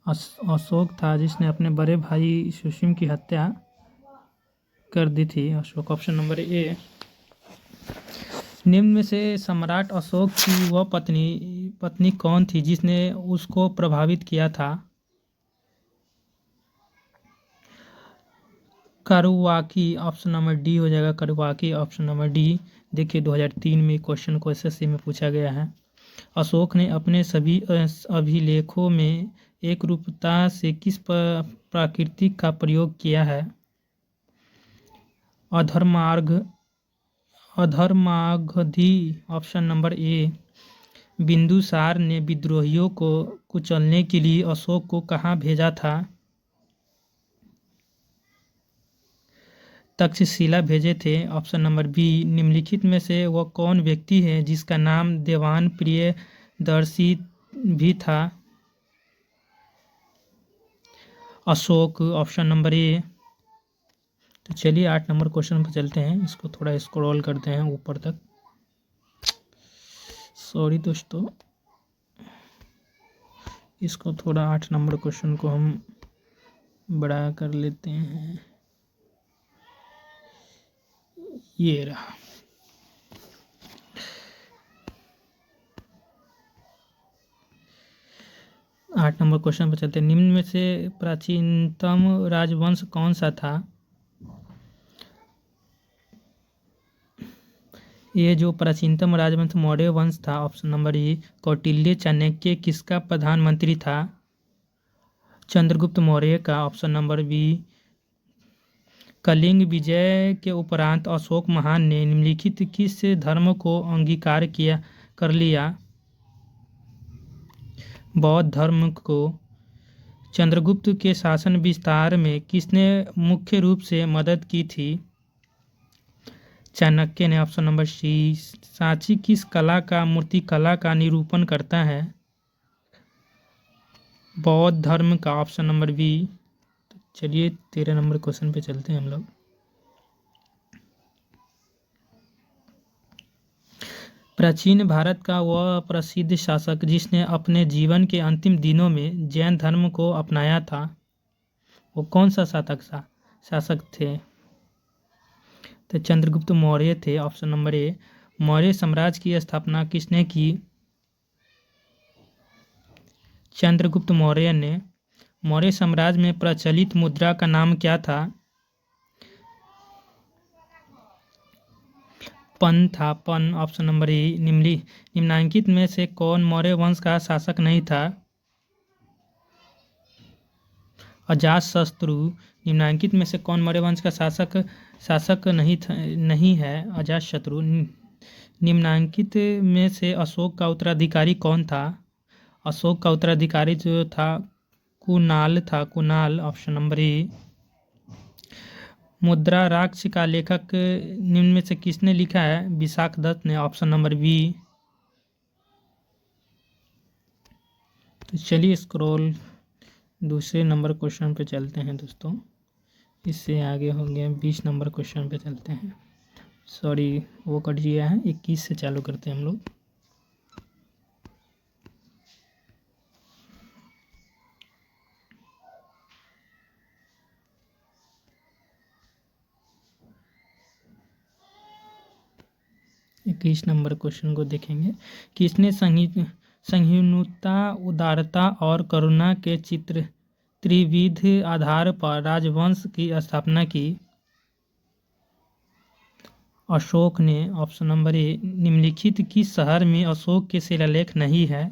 अशोक था जिसने अपने बड़े भाई सुसीम की हत्या कर दी थी। अशोक, ऑप्शन नंबर ए। निम्न में से सम्राट अशोक की वह पत्नी कौन थी जिसने उसको प्रभावित किया था? करुवाकी, ऑप्शन नंबर डी हो जाएगा। करुवाकी, ऑप्शन नंबर डी। देखिए 2003 में क्वेश्चन को एसएससी में पूछा गया है। अशोक ने अपने सभी अभिलेखों में एकरूपता से किस प्राकृतिक का प्रयोग किया है? अधर्मागधी, ऑप्शन नंबर ए। बिंदुसार ने विद्रोहियों को कुचलने के लिए अशोक को कहाँ भेजा था? तक्षशिला भेजे थे। Option number B. निम्नलिखित में से वह कौन व्यक्ति है जिसका नाम देवान प्रियदर्शी भी था? अशोक, ऑप्शन नंबर ए। तो चलिए 8 नंबर क्वेश्चन पर चलते हैं। इसको थोड़ा स्क्रॉल करते हैं ऊपर तक। सॉरी दोस्तों, इसको थोड़ा 8 नंबर क्वेश्चन को हम बड़ा कर लेते हैं। ये रहा। आठ नंबर क्वेश्चन पर चलते हैं। निम्न में से प्राचीनतम राजवंश कौन सा था? ये जो प्राचीनतम राजवंश मौर्य वंश था। Option number A. Kautilya Chanakya किसका प्रधानमंत्री था? चंद्रगुप्त मौर्य का। Option number B. कलिंग विजय के उपरांत अशोक महान ने निम्नलिखित किस धर्म को अंगीकार कर लिया? बौद्ध धर्म को। चंद्रगुप्त के शासन विस्तार में किसने मुख्य रूप से मदद की थी? चाणक्य ने। ऑप्शन नंबर सी। सांची किस कला का मूर्तिकला का निरूपण करता है? बौद्ध धर्म का। Option number B. तो चलिए 13 नंबर क्वेश्चन पे चलते हैं हम लोग। प्राचीन भारत का वह प्रसिद्ध शासक जिसने अपने जीवन के अंतिम दिनों में जैन धर्म को अपनाया था, वो कौन सा शासक थे? तो चंद्रगुप्त मौर्य थे। ऑप्शन नंबर ए। मौर्य साम्राज्य की स्थापना किसने की? चंद्रगुप्त मौर्य ने। मौर्य साम्राज्य में प्रचलित मुद्रा का नाम क्या था? पन था। पन, ऑप्शन नंबर ए। निम्नलिखित में से कौन मौर्य वंश का शासक नहीं था? अजातशत्रु। निम्नलिखित में से कौन मौर्य वंश का शासक नहीं है? अजातशत्रु। निम्नलिखित में से अशोक का उत्तराधिकारी कौन था? अशोक का उत्तराधिकारी जो था कुणाल था। कुणाल, ऑप्शन नंबर ए। मुद्रा राक्ष का लेखक निम्न में से किसने लिखा है? विशाखदत्त ने। Option number B. तो चलिए स्क्रॉल दूसरे नंबर क्वेश्चन पे चलते हैं दोस्तों। इससे आगे हो गया 20 नंबर क्वेश्चन पे चलते हैं। सॉरी, वो कट गया है। 21 से चालू करते हैं हम लोग। इक्कीस नंबर क्वेश्चन को देखेंगे। किसने सहिष्णुता, उदारता और करुणा के त्रिविध आधार पर राजवंश की स्थापना की? अशोक ने। ऑप्शन नंबर ए। निम्नलिखित किस शहर में अशोक के शिलालेख नहीं है?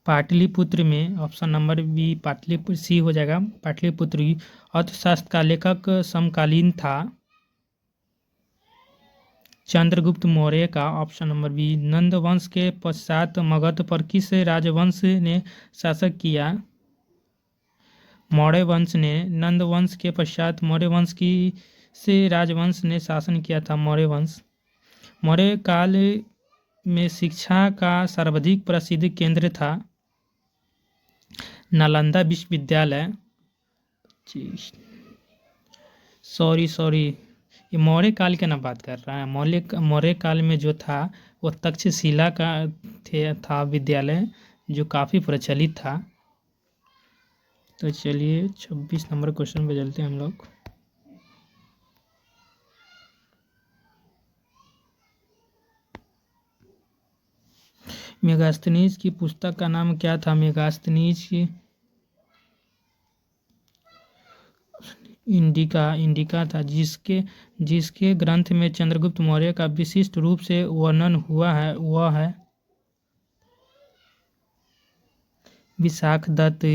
पाटलिपुत्र में। Option number B. Pataliputra, C हो जाएगा। पाटलिपुत्र अर्थशास्त्र का लेखक समकालीन था चंद्रगुप्त मौर्य का। Option number B. नंद वंश के पश्चात मगध पर किस राजवंश ने शासन किया? मौर्य वंश ने। नंद वंश के पश्चात मौर्य वंश से राजवंश ने शासन किया था मौर्य वंश। मौर्य काल में शिक्षा का सर्वाधिक प्रसिद्ध केंद्र था नालंदा विश्वविद्यालय। सॉरी, ये मौर्य काल के ना बात कर रहा है। मौर्य काल में जो था वो तक्षशिला का था विद्यालय, जो काफ़ी प्रचलित था। तो चलिए 26 नंबर क्वेश्चन पे चलते हैं हम लोग। मेगास्थनीज की पुस्तक का नाम क्या था? मेगास्थनीज की इंडिका था, जिसके ग्रंथ में चंद्रगुप्त मौर्य का विशिष्ट रूप से वर्णन हुआ है वह है विशाखदत्त।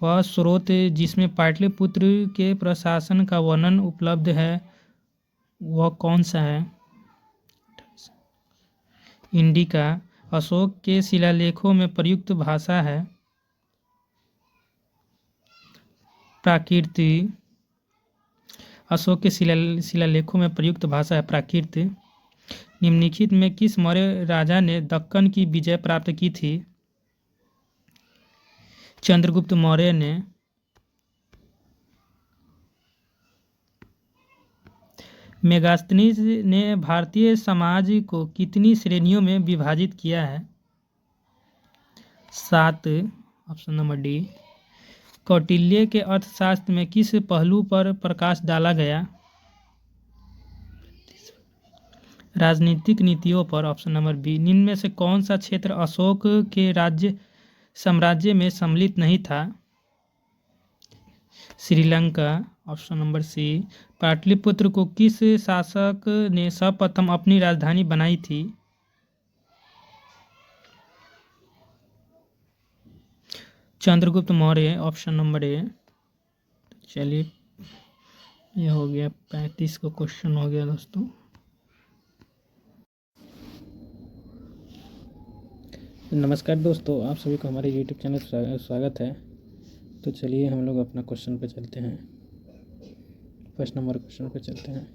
वह स्रोत जिसमें पाटलिपुत्र के प्रशासन का वर्णन उपलब्ध है वह कौन सा है? इंडिका। अशोक के शिलालेखों में प्रयुक्त भाषा है प्राकृत। अशोक के शिलालेखों में प्रयुक्त भाषा है प्राकृत। निम्नलिखित में किस मौर्य राजा ने दक्कन की विजय प्राप्त की थी? चंद्रगुप्त मौर्य ने। मेगास्थनीज ने भारतीय समाज को कितनी श्रेणियों में विभाजित किया है? 7। Option number D. कौटिल्य के अर्थशास्त्र में किस पहलू पर प्रकाश डाला गया? राजनीतिक नीतियों पर। Option number B. निम्न में से कौन सा क्षेत्र अशोक के साम्राज्य में सम्मिलित नहीं था? Sri Lanka. Option number C. Pataliputra को किस शासक ने सर्वप्रथम अपनी राजधानी बनाई थी? Chandragupta Maurya. Option number A. चलिए यह हो गया 35 का क्वेश्चन हो गया दोस्तों। नमस्कार दोस्तों, आप सभी को हमारे YouTube चैनल स्वागत है। तो चलिए हम लोग अपना क्वेश्चन पे चलते हैं। फर्स्ट नंबर क्वेश्चन पे चलते हैं।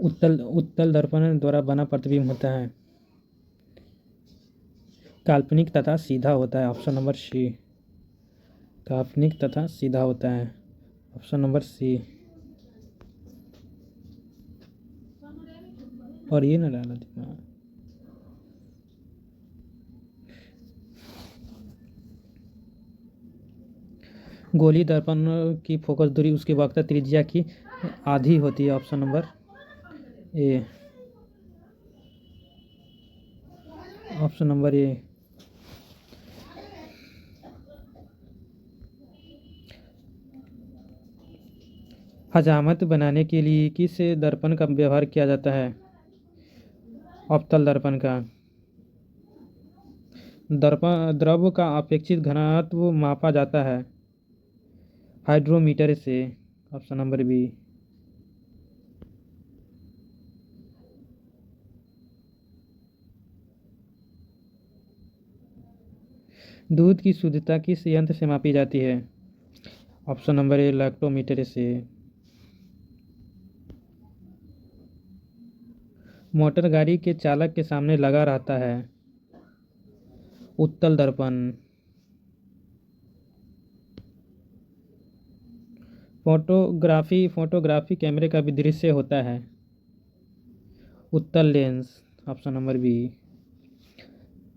उत्तल दर्पण द्वारा बना प्रतिबिंब होता है काल्पनिक तथा सीधा होता है। Option number C. काल्पनिक तथा सीधा होता है। Option number C. और ये ना डाला दिमाग। गोली दर्पण की फोकस दूरी उसकी वक्रता त्रिज्या की आधी होती है। Option number A. Option number ए। हजामत बनाने के लिए किस दर्पण का व्यवहार किया जाता है? अवतल दर्पण का। द्रव का अपेक्षित घनत्व मापा जाता है हाइड्रोमीटर से। Option number B. दूध की शुद्धता किस यंत्र से मापी जाती है? Option number A. लैक्टोमीटर से। मोटर गाड़ी के चालक के सामने लगा रहता है उत्तल दर्पण। फोटोग्राफी कैमरे का दृश्य होता है उत्तल लेंस। Option number B.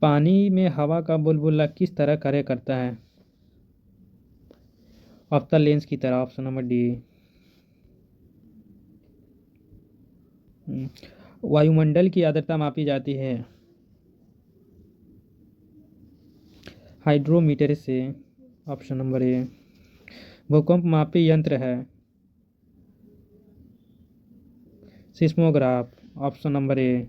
पानी में हवा का बुलबुला किस तरह कार्य करता है? अवतल लेंस की तरह। Option number D. वायुमंडल की आर्द्रता मापी जाती है हाइड्रोमीटर से। ऑप्शन नंबर ए। भूकंप मापी यंत्र है सिस्मोग्राफ। ऑप्शन नंबर ए।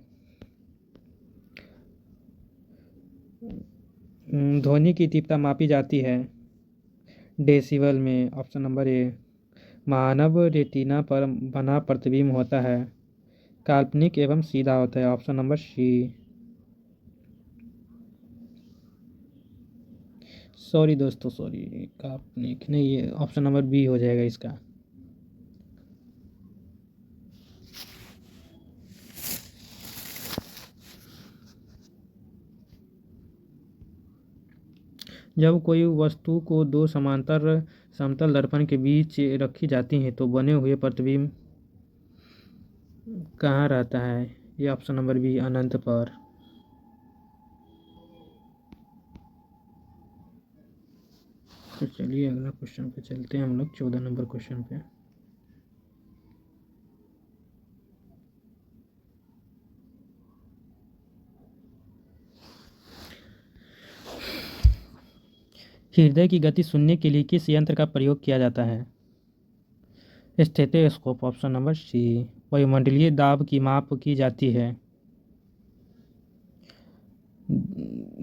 ध्वनि की तीव्रता मापी जाती है डेसिबल में। ऑप्शन नंबर ए। मानव रेटिना पर बना प्रतिबिंब होता है काल्पनिक एवं सीधा होता है। Option number C. सॉरी दोस्तों, सॉरी, काल्पनिक नहीं, ये ऑप्शन नंबर बी हो जाएगा इसका। जब कोई वस्तु को दो समांतर समतल दर्पण के बीच रखी जाती है तो बने हुए प्रतिबिंब कहाँ रहता है? ये ऑप्शन नंबर बी, अनंत पर। तो चलिए अगला क्वेश्चन पे चलते हैं हम लोग, 14 नंबर क्वेश्चन पे। हृदय की गति सुनने के लिए किस यंत्र का प्रयोग किया जाता है? Stethoscope, option number C. वायुमंडलीय दाब की माप की जाती है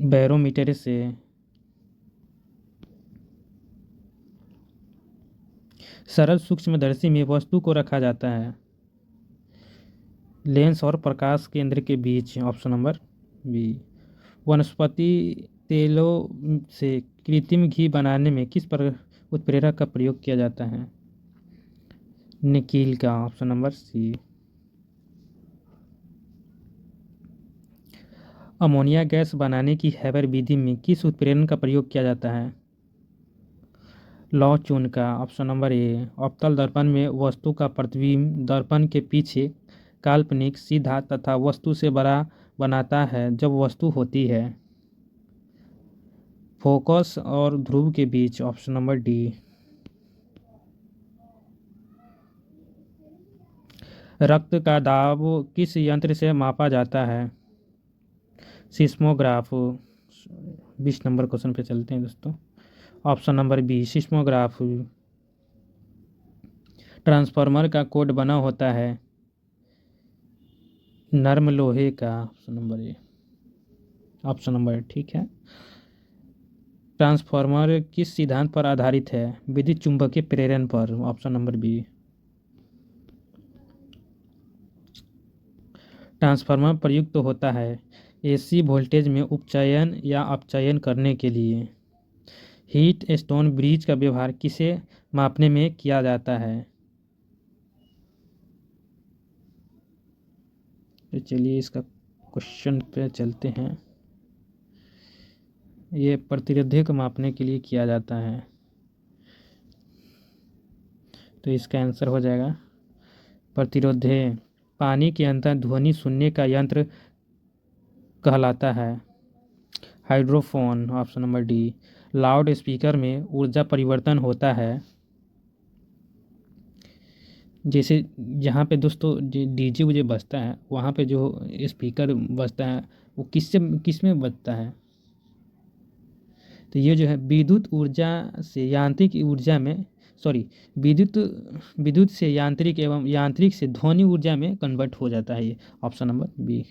बैरोमीटर से। सरल सूक्ष्मदर्शी में वस्तु को रखा जाता है लेंस और प्रकाश केंद्र के बीच, ऑप्शन नंबर बी। वनस्पति तेलों से कृत्रिम घी बनाने में किस पर उत्प्रेरक का प्रयोग किया जाता है? निकील का, option number C. Ammonia gas बनाने की हैबर विधि में किस उत्प्रेरण का प्रयोग किया जाता है? लौह चून का, ऑप्शन नंबर ए। अवतल दर्पण में वस्तु का प्रतिबिंब दर्पण के पीछे काल्पनिक, सीधा तथा वस्तु से बड़ा बनाता है जब वस्तु होती है फोकस और ध्रुव के बीच, ऑप्शन नंबर डी। रक्त का दाब किस यंत्र से मापा जाता है? सिस्मोग्राफ। 20 नंबर क्वेश्चन पे चलते हैं दोस्तों, option number B, seismograph. Transformer का कोड बना होता है नर्म लोहे का, option number A. Option number ठीक है। ट्रांसफार्मर किस सिद्धांत पर आधारित है? विद्युत चुंबकीय प्रेरण पर, ऑप्शन नंबर बी। ट्रांसफार्मर प्रयुक्त होता है एसी वोल्टेज में उपचयन या अपचयन करने के लिए। हीट स्टोन ब्रिज का व्यवहार किसे मापने में किया जाता है? तो चलिए इसका क्वेश्चन पे चलते हैं। ये प्रतिरोध्य को मापने के लिए किया जाता है, तो इसका आंसर हो जाएगा प्रतिरोध्य। पानी के अंदर ध्वनि सुनने का यंत्र कहलाता है hydrophone, option number D. Loud speaker में ऊर्जा परिवर्तन होता है, जैसे जहाँ पे दोस्तों डीजे उजे बजता है वहाँ पे जो स्पीकर बजता है वो किस में बजता है? तो ये जो है विद्युत ऊर्जा से यांत्रिक ऊर्जा में, सॉरी, विद्युत विद्युत से यांत्रिक एवं यांत्रिक से ध्वनि ऊर्जा में कन्वर्ट हो जाता है, ये option number B.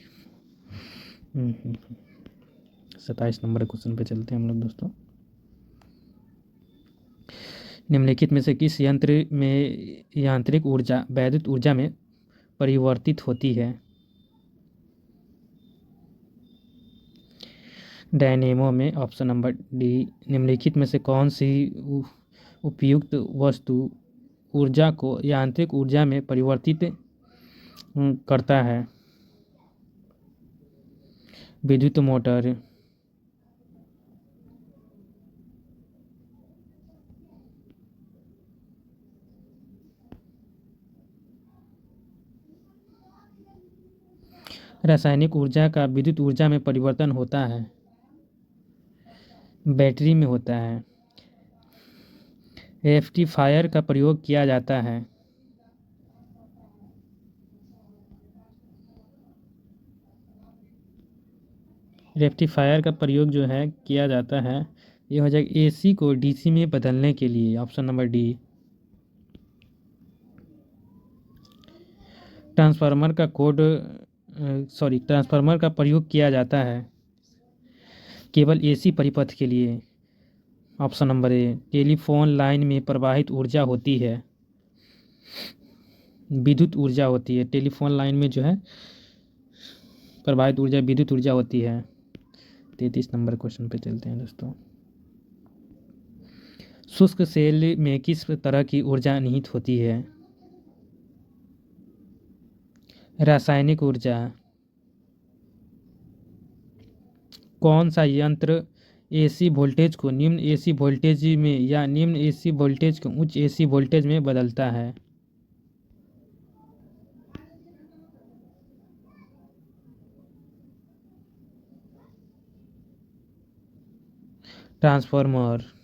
27 number question पे चलते हैं हम लोग दोस्तों। निम्नलिखित में से किस यंत्र में यांत्रिक ऊर्जा वैद्युत ऊर्जा में परिवर्तित होती है? डायनेमो में, ऑप्शन नंबर डी। निम्नलिखित में से कौन सी उपयुक्त वस्तु ऊर्जा को यांत्रिक ऊर्जा में परिवर्तित करता है? विद्युत मोटर। रासायनिक ऊर्जा का विद्युत ऊर्जा में परिवर्तन होता है बैटरी में होता है। रेक्टिफायर का प्रयोग किया जाता है रेक्टिफायर का प्रयोग जो है किया जाता है, ये हो जाएगा एसी को डीसी में बदलने के लिए, ऑप्शन नंबर डी। ट्रांसफार्मर का कोड ट्रांसफार्मर का प्रयोग किया जाता है केवल एसी परिपथ के लिए, ऑप्शन नंबर ए। टेलीफोन लाइन में प्रवाहित ऊर्जा होती है विद्युत ऊर्जा होती है, टेलीफोन लाइन में जो है प्रवाहित ऊर्जा विद्युत ऊर्जा होती है। 33 नंबर क्वेश्चन पे चलते हैं दोस्तों। शुष्क सेल में किस तरह की ऊर्जा निहित होती है? रासायनिक ऊर्जा। कौन सा यंत्र एसी वोल्टेज को निम्न एसी वोल्टेज में या निम्न एसी वोल्टेज को उच्च एसी वोल्टेज में बदलता है। ट्रांसफार्मर।